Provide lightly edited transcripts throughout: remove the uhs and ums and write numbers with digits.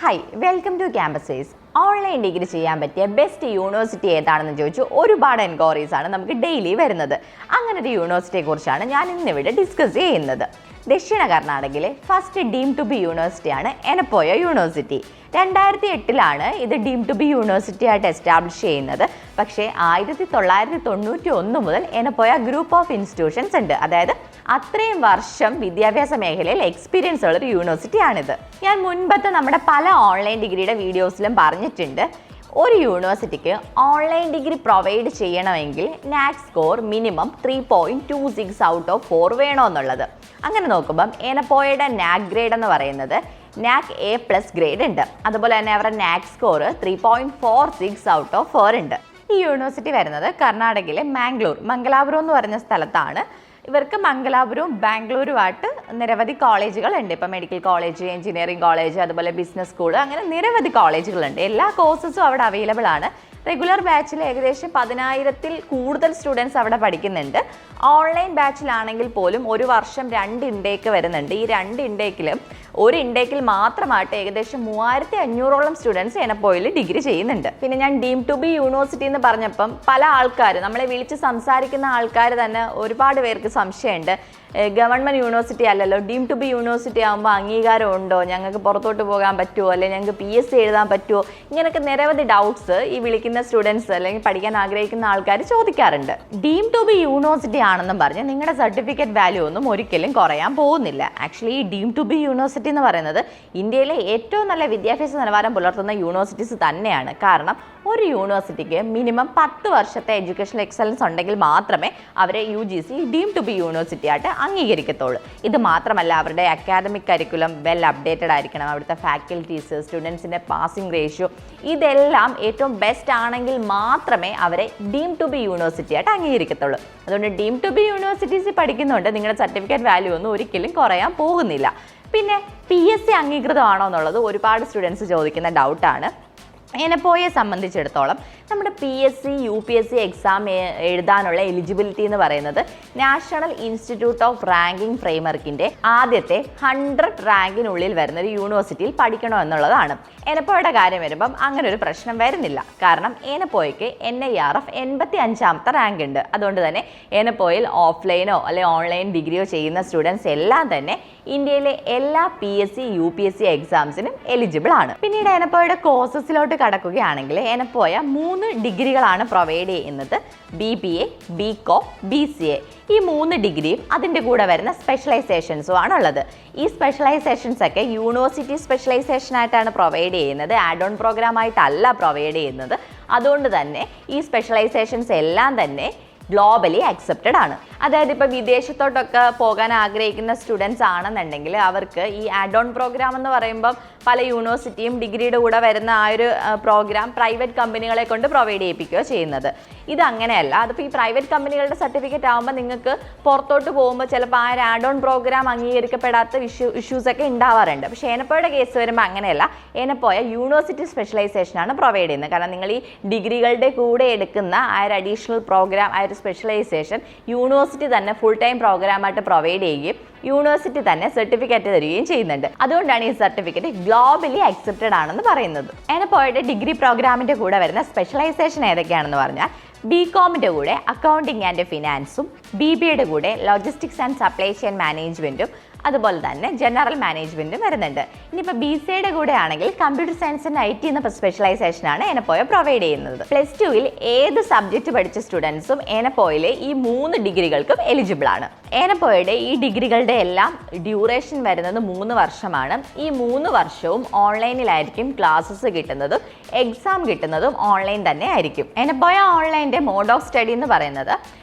Hi, welcome to Campus Ways. Online degree ചെയ്യാൻ പറ്റിയ best university ഏതാണെന്ന് ചോദിച്ചു ഒരുപാട് എൻക്വയറീസ് ആണ് നമുക്ക് ഡെയിലി വരുന്നത്. അങ്ങനെ ഒരു യൂണിവേഴ്സിറ്റിയെ കുറിച്ചാണ് ഞാൻ ഇന്നിവിടെ ഡിസ്കസ് ചെയ്യുന്നത്. ദക്ഷിണ കർണാടകയിലെ ഫസ്റ്റ് ഡീം ടു ബി യൂണിവേഴ്സിറ്റിയാണ് എനപ്പോയ യൂണിവേഴ്സിറ്റി. 2008 ഇത് ഡീം ടു ബി യൂണിവേഴ്സിറ്റി ആയിട്ട് എസ്റ്റാബ്ലിഷ് ചെയ്യുന്നത്. പക്ഷേ 1991 മുതൽ എനപ്പോയ ഗ്രൂപ്പ് ഓഫ് ഇൻസ്റ്റിറ്റ്യൂഷൻസ് ഉണ്ട്. അതായത് അത്രയും വർഷം വിദ്യാഭ്യാസ മേഖലയിൽ എക്സ്പീരിയൻസ് ഉള്ളൊരു യൂണിവേഴ്സിറ്റിയാണിത്. ഞാൻ മുൻപത്തെ നമ്മുടെ പല ഓൺലൈൻ ഡിഗ്രിയുടെ വീഡിയോസിലും പറഞ്ഞിട്ടുണ്ട്, ഒരു യൂണിവേഴ്സിറ്റിക്ക് ഓൺലൈൻ ഡിഗ്രി പ്രൊവൈഡ് ചെയ്യണമെങ്കിൽ NAAC score minimum 3.26 out of 4 വേണമെന്നുള്ളത്. അങ്ങനെ നോക്കുമ്പം എനപ്പോയയുടെ നാക് ഗ്രേഡ് എന്ന് പറയുന്നത് നാക് A+ ഗ്രേഡ് ഉണ്ട്. അതുപോലെ തന്നെ അവരുടെ നാക് സ്കോർ 3.46 ഔട്ട് ഓഫ് 4 ഉണ്ട്. ഈ യൂണിവേഴ്സിറ്റി വരുന്നത് കർണാടകയിലെ മംഗലാപുരം എന്ന് പറഞ്ഞ സ്ഥലത്താണ്. ഇവർക്ക് മംഗലാപുരവും ബാംഗ്ലൂരുമായിട്ട് നിരവധി കോളേജുകളുണ്ട്. ഇപ്പോൾ മെഡിക്കൽ കോളേജ്, എഞ്ചിനീയറിംഗ് കോളേജ്, അതുപോലെ ബിസിനസ് സ്കൂൾ, അങ്ങനെ നിരവധി കോളേജുകളുണ്ട്. എല്ലാ കോഴ്സസും അവിടെ അവൈലബിൾ ആണ്. റെഗുലർ ബാച്ചിൽ ഏകദേശം 10,000-ൽ കൂടുതൽ സ്റ്റുഡൻസ് അവിടെ പഠിക്കുന്നുണ്ട്. ഓൺലൈൻ ബാച്ചിലാണെങ്കിൽ പോലും ഒരു വർഷം 2 ഇൻടേക്ക് വരുന്നുണ്ട്. ഈ 2 ഇൻടേക്കിലും ഒരു ഇൻടേക്കിൽ മാത്രമായിട്ട് ഏകദേശം 3,500ഓളം സ്റ്റുഡൻസ് എനപ്പോയിൽ ഡിഗ്രി ചെയ്യുന്നുണ്ട്. പിന്നെ ഞാൻ ഡീം ടു ബി യൂണിവേഴ്സിറ്റി എന്ന് പറഞ്ഞപ്പം പല ആൾക്കാർ നമ്മളെ വിളിച്ച് സംസാരിക്കുന്ന ആൾക്കാർ തന്നെ ഒരുപാട് പേർക്ക് സംശയമുണ്ട്, ഗവൺമെൻറ് യൂണിവേഴ്സിറ്റി അല്ലല്ലോ, ഡീം ടു ബി യൂണിവേഴ്സിറ്റി ആകുമ്പോൾ അംഗീകാരം ഉണ്ടോ, ഞങ്ങൾക്ക് പുറത്തോട്ട് പോകാൻ പറ്റുമോ, അല്ലെങ്കിൽ ഞങ്ങൾക്ക് PSC എഴുതാൻ പറ്റുമോ, ഇങ്ങനെയൊക്കെ നിരവധി ഡൗട്ട്സ് ഈ വിളിക്കുന്ന സ്റ്റുഡൻസ് അല്ലെങ്കിൽ പഠിക്കാൻ ആഗ്രഹിക്കുന്ന ആൾക്കാർ ചോദിക്കാറുണ്ട്. ഡീം ടു ബി യൂണിവേഴ്സിറ്റി ആണെന്നും പറഞ്ഞ് നിങ്ങളുടെ സർട്ടിഫിക്കറ്റ് വാല്യൂ ഒന്നും ഒരിക്കലും കുറയാൻ പോകുന്നില്ല. ആക്ച്വലി ഈ ഡീം ടു ബി യൂണിവേഴ്സിറ്റി എന്ന് പറയുന്നത് ഇന്ത്യയിലെ ഏറ്റവും നല്ല വിദ്യാഭ്യാസ നിലവാരം പുലർത്തുന്ന യൂണിവേഴ്സിറ്റീസ് തന്നെയാണ്. കാരണം ഒരു യൂണിവേഴ്സിറ്റിക്ക് മിനിമം 10 വർഷത്തെ എഡ്യൂക്കേഷണൽ എക്സലൻസ് ഉണ്ടെങ്കിൽ മാത്രമേ അവരെ UGC deem to be university ആയിട്ട് അംഗീകരിക്കത്തുള്ളൂ. ഇത് മാത്രമല്ല, അവരുടെ അക്കാദമിക് കരിക്കുലം വെൽ അപ്ഡേറ്റഡ് ആയിരിക്കണം. അവിടുത്തെ ഫാക്കൽറ്റീസ്, സ്റ്റുഡൻസിൻ്റെ പാസിംഗ് റേഷ്യോ, ഇതെല്ലാം ഏറ്റവും ബെസ്റ്റ് ആണെങ്കിൽ മാത്രമേ അവരെ ഡീം ടു ബി യൂണിവേഴ്സിറ്റി ആയിട്ട് അംഗീകരിക്കത്തുള്ളൂ. അതുകൊണ്ട് ഡീം ടു ബി യൂണിവേഴ്സിറ്റീസ് പഠിക്കുന്നുണ്ട് നിങ്ങളുടെ സർട്ടിഫിക്കറ്റ് വാല്യൂ ഒന്നും ഒരിക്കലും കുറയാൻ പോകുന്നില്ല. പിന്നെ PSC അംഗീകൃതമാണോ എന്നുള്ളത് ഒരുപാട് സ്റ്റുഡൻസ് ചോദിക്കുന്ന ഡൗട്ടാണ്. എനപ്പോയെ സംബന്ധിച്ചിടത്തോളം നമ്മുടെ PSC UPSC എക്സാം എഴുതാനുള്ള എലിജിബിലിറ്റി എന്ന് പറയുന്നത് നാഷണൽ ഇൻസ്റ്റിറ്റ്യൂട്ട് ഓഫ് റാങ്കിങ് ഫ്രെയിംവർക്കിൻ്റെ ആദ്യത്തെ 100 റാങ്കിനുള്ളിൽ വരുന്ന ഒരു യൂണിവേഴ്സിറ്റിയിൽ പഠിക്കണോ എന്നുള്ളതാണ്. എനപ്പോയുടെ കാര്യം വരുമ്പം അങ്ങനെ ഒരു പ്രശ്നം വരുന്നില്ല. കാരണം എനപ്പോയ്ക്ക് NIRF 85ാമത്തെ റാങ്ക് ഉണ്ട്. അതുകൊണ്ട് തന്നെ എനപ്പോയിൽ ഓഫ്ലൈനോ അല്ലെങ്കിൽ ഓൺലൈൻ ഡിഗ്രിയോ ചെയ്യുന്ന സ്റ്റുഡൻസ് എല്ലാം തന്നെ ഇന്ത്യയിലെ എല്ലാ PSC UPSC എക്സാംസിനും എലിജിബിൾ ആണ്. പിന്നീട് എനപ്പോയുടെ കോഴ്സസിലോട്ട് കടക്കുകയാണെങ്കിൽ എനപ്പോയ 3 ഡിഗ്രികളാണ് പ്രൊവൈഡ് ചെയ്യുന്നത്. BBA, BCom, BCA. ഈ 3 ഡിഗ്രിയും അതിൻ്റെ കൂടെ വരുന്ന സ്പെഷ്യലൈസേഷൻസും ആണുള്ളത്. ഈ സ്പെഷ്യലൈസേഷൻസ് ഒക്കെ യൂണിവേഴ്സിറ്റി സ്പെഷ്യലൈസേഷൻ ആയിട്ടാണ് പ്രൊവൈഡ് ചെയ്യുന്നത്, ആഡ് ഓൺ പ്രോഗ്രാം ആയിട്ടല്ല പ്രൊവൈഡ് ചെയ്യുന്നത്. അതുകൊണ്ട് തന്നെ ഈ സ്പെഷ്യലൈസേഷൻസ് എല്ലാം തന്നെ ഗ്ലോബലി അക്സെപ്റ്റഡ് ആണ്. അതായത് ഇപ്പോൾ വിദേശത്തോട്ടൊക്കെ പോകാൻ ആഗ്രഹിക്കുന്ന സ്റ്റുഡൻസ് ആണെന്നുണ്ടെങ്കിൽ അവർക്ക് ഈ ആഡ് ഓൺ പ്രോഗ്രാം എന്ന് പറയുമ്പം പല യൂണിവേഴ്സിറ്റിയും ഡിഗ്രിയുടെ കൂടെ വരുന്ന ആ ഒരു പ്രോഗ്രാം പ്രൈവറ്റ് കമ്പനികളെ കൊണ്ട് പ്രൊവൈഡ് ചെയ്യിപ്പിക്കുകയോ ചെയ്യുന്നത്. ഇത് അങ്ങനെയല്ല. അതിപ്പോൾ ഈ പ്രൈവറ്റ് കമ്പനികളുടെ സർട്ടിഫിക്കറ്റ് ആകുമ്പോൾ നിങ്ങൾക്ക് പുറത്തോട്ട് പോകുമ്പോൾ ചിലപ്പോൾ ആ ഒരു ആഡ് ഓൺ പ്രോഗ്രാം അംഗീകരിക്കപ്പെടാത്ത ഇഷ്യൂസൊക്കെ ഉണ്ടാവാറുണ്ട്. പക്ഷേ എനപ്പോയുടെ കേസ് വരുമ്പോൾ അങ്ങനെയല്ല. എനപ്പോയ യൂണിവേഴ്സിറ്റി സ്പെഷ്യലൈസേഷനാണ് പ്രൊവൈഡ് ചെയ്യുന്നത്. കാരണം നിങ്ങൾ ഈ ഡിഗ്രികളുടെ കൂടെ എടുക്കുന്ന ആ ഒരു അഡീഷണൽ പ്രോഗ്രാം, ആ ഒരു സ്പെഷ്യലൈസേഷൻ യൂണിവേഴ്സിറ്റി തന്നെ ഫുൾ ടൈം പ്രോഗ്രാമായിട്ട് പ്രൊവൈഡ് ചെയ്യുകയും യൂണിവേഴ്സിറ്റി തന്നെ സർട്ടിഫിക്കറ്റ് തരികയും ചെയ്യുന്നുണ്ട്. അതുകൊണ്ടാണ് ഈ സർട്ടിഫിക്കറ്റ് ഗ്ലോബലി അക്സെപ്റ്റഡ് ആണെന്ന് പറയുന്നത്. എനപ്പോയുടെ ഡിഗ്രി പ്രോഗ്രാമിൻ്റെ കൂടെ വരുന്ന സ്പെഷ്യലൈസേഷൻ ഏതൊക്കെയാണെന്ന് പറഞ്ഞാൽ BComൻ്റെ കൂടെ അക്കൗണ്ടിങ് ആൻഡ് ഫിനാൻസും, BBAയുടെ കൂടെ ലോജിസ്റ്റിക്സ് ആൻഡ് സപ്ലൈ ചെയിൻ മാനേജ്മെൻറ്റും, അതുപോലെ തന്നെ ജനറൽ മാനേജ്മെൻറ്റും വരുന്നുണ്ട്. ഇനിയിപ്പോൾ BCAയുടെ കൂടെ ആണെങ്കിൽ കമ്പ്യൂട്ടർ സയൻസ് ആൻഡ് IT എന്ന സ്പെഷ്യലൈസേഷനാണ് എനപ്പോയ പ്രൊവൈഡ് ചെയ്യുന്നത്. +2-ൽ ഏത് സബ്ജക്റ്റ് പഠിച്ച സ്റ്റുഡൻസും എനപ്പോയിലെ ഈ 3 ഡിഗ്രികൾക്കും എലിജിബിൾ ആണ്. എനപ്പോയുടെ ഈ ഡിഗ്രികളുടെ എല്ലാം ഡ്യൂറേഷൻ വരുന്നത് 3 വർഷമാണ്. ഈ 3 വർഷവും ഓൺലൈനിലായിരിക്കും ക്ലാസ്സസ് കിട്ടുന്നതും എക്സാം കിട്ടുന്നതും ഓൺലൈൻ തന്നെ ആയിരിക്കും. എനപ്പോയ ഓൺലൈൻ്റെ മോഡ് ഓഫ് സ്റ്റഡി എന്ന് പറയുന്നത്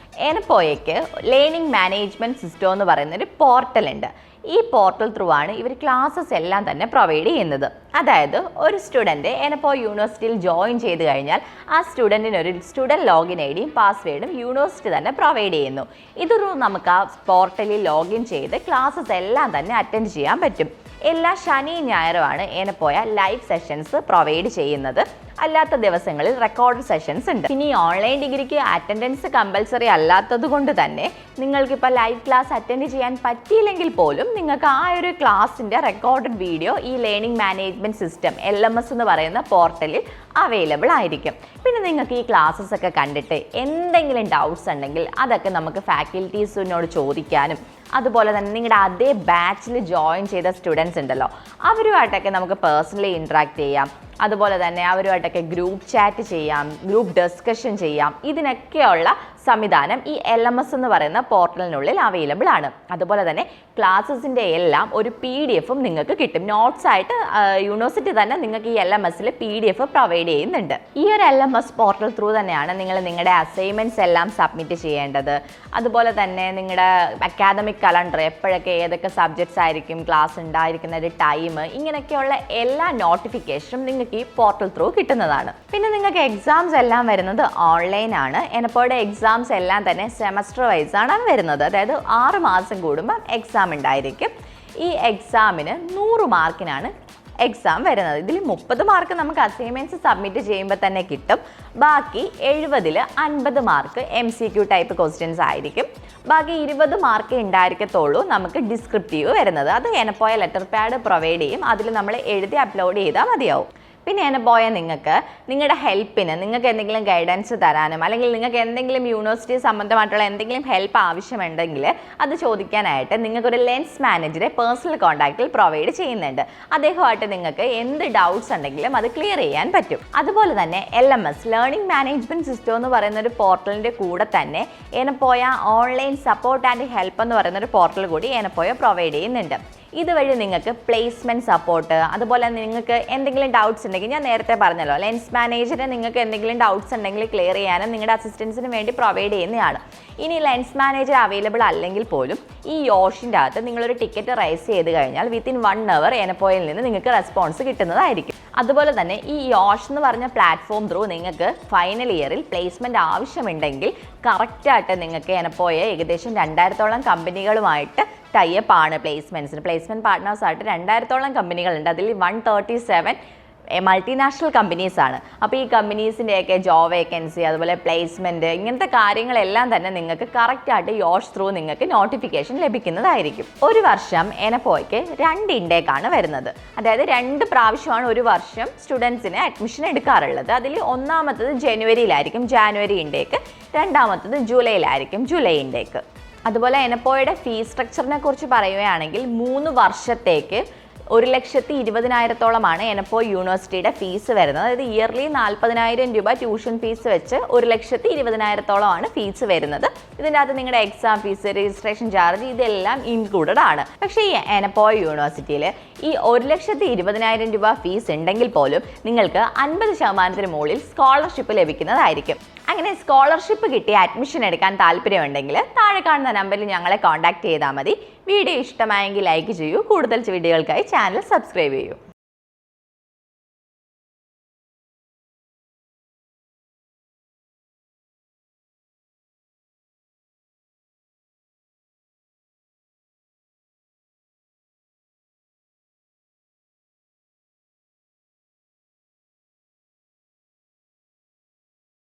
എനപ്പോയയ്ക്ക് ലേണിംഗ് മാനേജ്മെൻറ്റ് സിസ്റ്റം എന്ന് പറയുന്നൊരു പോർട്ടൽ ഉണ്ട്. ഈ പോർട്ടൽ ത്രൂ ആണ് ഇവർ ക്ലാസ്സസ് എല്ലാം തന്നെ പ്രൊവൈഡ് ചെയ്യുന്നത്. അതായത് ഒരു സ്റ്റുഡൻറ്റ് എനപ്പോ യൂണിവേഴ്സിറ്റിയിൽ ജോയിൻ ചെയ്ത് കഴിഞ്ഞാൽ ആ സ്റ്റുഡൻറ്റിന് ഒരു സ്റ്റുഡൻറ്റ് ലോഗിൻ ID യും പാസ്വേഡും യൂണിവേഴ്സിറ്റി തന്നെ പ്രൊവൈഡ് ചെയ്യുന്നു. ഇതൊരു നമുക്ക് ആ പോർട്ടലിൽ ലോഗിൻ ചെയ്ത് ക്ലാസ്സസ് എല്ലാം തന്നെ അറ്റൻഡ് ചെയ്യാൻ പറ്റും. എല്ലാ ശനിയും ഞായറുമാണ് ഏനപ്പോയ ലൈവ് സെഷൻസ് പ്രൊവൈഡ് ചെയ്യുന്നത്. അല്ലാത്ത ദിവസങ്ങളിൽ റെക്കോർഡ് സെഷൻസ് ഉണ്ട്. ഇനി ഓൺലൈൻ ഡിഗ്രിക്ക് അറ്റൻഡൻസ് കമ്പൽസറി അല്ലാത്തത് കൊണ്ട് തന്നെ നിങ്ങൾക്കിപ്പോൾ ലൈവ് ക്ലാസ് അറ്റൻഡ് ചെയ്യാൻ പറ്റിയില്ലെങ്കിൽ പോലും നിങ്ങൾക്ക് ആ ഒരു ക്ലാസ്സിൻ്റെ റെക്കോർഡഡ് വീഡിയോ ഈ ലേണിംഗ് മാനേജ്മെൻറ്റ് സിസ്റ്റം LMS എന്ന് പറയുന്ന പോർട്ടലിൽ അവൈലബിൾ ആയിരിക്കും. പിന്നെ നിങ്ങൾക്ക് ഈ ക്ലാസ്സസ് ഒക്കെ കണ്ടിട്ട് എന്തെങ്കിലും ഡൗട്ട്സ് ഉണ്ടെങ്കിൽ അതൊക്കെ നമുക്ക് ഫാക്കൽറ്റീസിനോട് ചോദിക്കാനും അതുപോലെ തന്നെ നിങ്ങളുടെ അതേ ബാച്ചിൽ ജോയിൻ ചെയ്ത സ്റ്റുഡൻസ് ഉണ്ടല്ലോ അവരുമായിട്ടൊക്കെ നമുക്ക് പേഴ്സണലി ഇൻട്രാക്ട് ചെയ്യാം. അതുപോലെ തന്നെ അവരുമായിട്ടൊക്കെ ഗ്രൂപ്പ് ചാറ്റ് ചെയ്യാം, ഗ്രൂപ്പ് ഡിസ്കഷൻ ചെയ്യാം. ഇതിനൊക്കെയുള്ള സംവിധാനം ഈ LMS എന്ന് പറയുന്ന പോർട്ടലിനുള്ളിൽ അവൈലബിൾ ആണ്. അതുപോലെ തന്നെ ക്ലാസ്സസിൻ്റെ എല്ലാം ഒരു PDF നിങ്ങൾക്ക് കിട്ടും. നോട്ട്സ് ആയിട്ട് യൂണിവേഴ്സിറ്റി തന്നെ നിങ്ങൾക്ക് ഈ LMSൽ PDF പ്രൊവൈഡ് ചെയ്യുന്നുണ്ട്. ഈ ഒരു LMS പോർട്ടൽ ത്രൂ തന്നെയാണ് നിങ്ങൾ നിങ്ങളുടെ അസൈൻമെൻറ്റ്സ് എല്ലാം സബ്മിറ്റ് ചെയ്യേണ്ടത്. അതുപോലെ തന്നെ നിങ്ങളുടെ അക്കാദമിക് കലണ്ടർ എപ്പോഴൊക്കെ ഏതൊക്കെ സബ്ജക്ട്സ് ആയിരിക്കും ക്ലാസ് ഉണ്ടായിരിക്കുന്ന ഒരു ടൈം, ഇങ്ങനെയൊക്കെയുള്ള എല്ലാ നോട്ടിഫിക്കേഷനും നിങ്ങൾക്ക് ഈ പോർട്ടൽ ത്രൂ കിട്ടുന്നതാണ്. പിന്നെ നിങ്ങൾക്ക് എക്സാംസ് എല്ലാം വരുന്നത് ഓൺലൈൻ ആണ്. എനപ്പോടെ എക്സാംസ് എല്ലാം തന്നെ സെമസ്റ്റർ വൈസ് ആണ് വരുന്നത്. അതായത് 6 മാസം കൂടുമ്പോൾ എക്സാം ഉണ്ടായിരിക്കും. ഈ എക്സാമിന് 100 മാർക്കിനാണ് എക്സാം വരുന്നത്. ഇതിൽ 30 മാർക്ക് നമുക്ക് അസൈൻമെൻറ്റ്സ് സബ്മിറ്റ് ചെയ്യുമ്പോൾ തന്നെ കിട്ടും. ബാക്കി 70-ൽ 50 മാർക്ക് MCQ ടൈപ്പ് ക്വസ്റ്റ്യൻസ് ആയിരിക്കും. ബാക്കി 20 മാർക്ക് ഉണ്ടായിരിക്കത്തുള്ളൂ നമുക്ക് ഡിസ്ക്രിപ്റ്റീവ് വരുന്നത്. അത് എനപ്പോയ ലെറ്റർ പാഡ് പ്രൊവൈഡ് ചെയ്യും. അതിൽ നമ്മൾ എഴുതി അപ്ലോഡ് ചെയ്താൽ മതിയാവും. പിന്നെ എനപ്പോയ നിങ്ങൾക്ക് നിങ്ങളുടെ ഹെൽപ്പിന് നിങ്ങൾക്ക് എന്തെങ്കിലും ഗൈഡൻസ് തരാനും അല്ലെങ്കിൽ നിങ്ങൾക്ക് എന്തെങ്കിലും യൂണിവേഴ്സിറ്റി സംബന്ധമായിട്ടുള്ള എന്തെങ്കിലും ഹെൽപ്പ് ആവശ്യമുണ്ടെങ്കിൽ അത് ചോദിക്കാനായിട്ട് നിങ്ങൾക്കൊരു ലെൻസ് മാനേജറെ പേഴ്സണൽ കോൺടാക്റ്റിൽ പ്രൊവൈഡ് ചെയ്യുന്നുണ്ട്. അദ്ദേഹമായിട്ട് നിങ്ങൾക്ക് എന്ത് ഡൗട്ട്സ് ഉണ്ടെങ്കിലും അത് ക്ലിയർ ചെയ്യാൻ പറ്റും. അതുപോലെ തന്നെ LMS ലേണിംഗ് മാനേജ്മെൻറ്റ് സിസ്റ്റം എന്ന് പറയുന്ന ഒരു പോർട്ടലിൻ്റെ കൂടെ തന്നെ Yenepoya online support and help എന്ന് പറയുന്ന ഒരു പോർട്ടൽ കൂടി എനപ്പോയ പ്രൊവൈഡ് ചെയ്യുന്നുണ്ട്. ഇതുവഴി നിങ്ങൾക്ക് പ്ലേസ്മെൻറ്റ് സപ്പോർട്ട്, അതുപോലെ നിങ്ങൾക്ക് എന്തെങ്കിലും ഡൗട്ട്സ് ഉണ്ടെങ്കിൽ ഞാൻ നേരത്തെ പറഞ്ഞല്ലോ ലെൻസ് മാനേജറെ നിങ്ങൾക്ക് എന്തെങ്കിലും ഡൗട്ട്സ് ഉണ്ടെങ്കിൽ ക്ലിയർ ചെയ്യാനും നിങ്ങളുടെ അസിസ്റ്റൻസിന് വേണ്ടി പ്രൊവൈഡ് ചെയ്യുന്നതാണ്. ഇനി ലെൻസ് മാനേജർ അവൈലബിൾ അല്ലെങ്കിൽ പോലും ഈ യോഷിൻ്റെ അകത്ത് നിങ്ങളൊരു ടിക്കറ്റ് റൈസ് ചെയ്ത് കഴിഞ്ഞാൽ വിത്തിൻ 1 hour എനപ്പോയിൽ നിന്ന് നിങ്ങൾക്ക് റെസ്പോൺസ് കിട്ടുന്നതായിരിക്കും. അതുപോലെ തന്നെ ഈ യോഷ് എന്ന് പറഞ്ഞ പ്ലാറ്റ്ഫോം ത്രൂ നിങ്ങൾക്ക് ഫൈനൽ ഇയറിൽ പ്ലേസ്മെൻറ്റ് ആവശ്യമുണ്ടെങ്കിൽ കറക്റ്റായിട്ട് നിങ്ങൾക്ക് എനപ്പോയ ഏകദേശം 2000-ഓളം കമ്പനികളുമായിട്ട് ടൈപ്പ് ആണ് പ്ലേസ്മെൻറ്റ് പാർട്ട്നേഴ്സായിട്ട് 2000-ഓളം കമ്പനികളുണ്ട്. അതിൽ 137 മൾട്ടിനാഷണൽ കമ്പനീസാണ്. അപ്പോൾ ഈ കമ്പനീസിൻ്റെയൊക്കെ ജോബ് വേക്കൻസി അതുപോലെ പ്ലേസ്മെൻറ്റ് ഇങ്ങനത്തെ കാര്യങ്ങളെല്ലാം തന്നെ നിങ്ങൾക്ക് കറക്റ്റായിട്ട് യോഷ് ത്രൂ നിങ്ങൾക്ക് നോട്ടിഫിക്കേഷൻ ലഭിക്കുന്നതായിരിക്കും. ഒരു വർഷം എനപ്പോയ്ക്ക് 2 ഇൻടേക്കാണ് വരുന്നത്. അതായത് 2 പ്രാവശ്യമാണ് ഒരു വർഷം സ്റ്റുഡൻസിന് അഡ്മിഷൻ എടുക്കാറുള്ളത്. അതിൽ ഒന്നാമത്തത് ജനുവരിയിലായിരിക്കും ജാനുവരി ഇൻടേക്ക്, രണ്ടാമത്തത് ജൂലൈയിലായിരിക്കും ജൂലൈ ഇൻടേക്ക്. അതുപോലെ എനപ്പോയുടെ ഫീസ് സ്ട്രക്ചറിനെ കുറിച്ച് പറയുകയാണെങ്കിൽ 3 വർഷത്തേക്ക് 1,20,000-ഓളമാണ് എനപ്പോ യൂണിവേഴ്സിറ്റിയുടെ ഫീസ് വരുന്നത്. അതായത് ഇയർലി 40,000 രൂപ ട്യൂഷൻ ഫീസ് വെച്ച് 1,20,000-ഓളമാണ് ഫീസ് വരുന്നത്. ഇതിൻ്റെ അകത്ത് നിങ്ങളുടെ എക്സാം ഫീസ്, രജിസ്ട്രേഷൻ ചാർജ് ഇതെല്ലാം ഇൻക്ലൂഡഡ് ആണ്. പക്ഷേ ഈ എനപ്പോ യൂണിവേഴ്സിറ്റിയിൽ ഈ 1,20,000 രൂപ ഫീസ് ഉണ്ടെങ്കിൽ പോലും നിങ്ങൾക്ക് 50% മുകളിൽ സ്കോളർഷിപ്പ് ലഭിക്കുന്നതായിരിക്കും. അങ്ങനെ സ്കോളർഷിപ്പ് കിട്ടി അഡ്മിഷൻ എടുക്കാൻ താല്പര്യമുണ്ടെങ്കിൽ താഴെ കാണുന്ന നമ്പറിൽ ഞങ്ങളെ കോൺടാക്ട് ചെയ്താൽ മതി. വീഡിയോ ഇഷ്ടമായെങ്കിൽ ലൈക്ക് ചെയ്യൂ. കൂടുതൽ വീഡിയോകൾക്കായി ചാനൽ സബ്സ്ക്രൈബ് ചെയ്യൂ.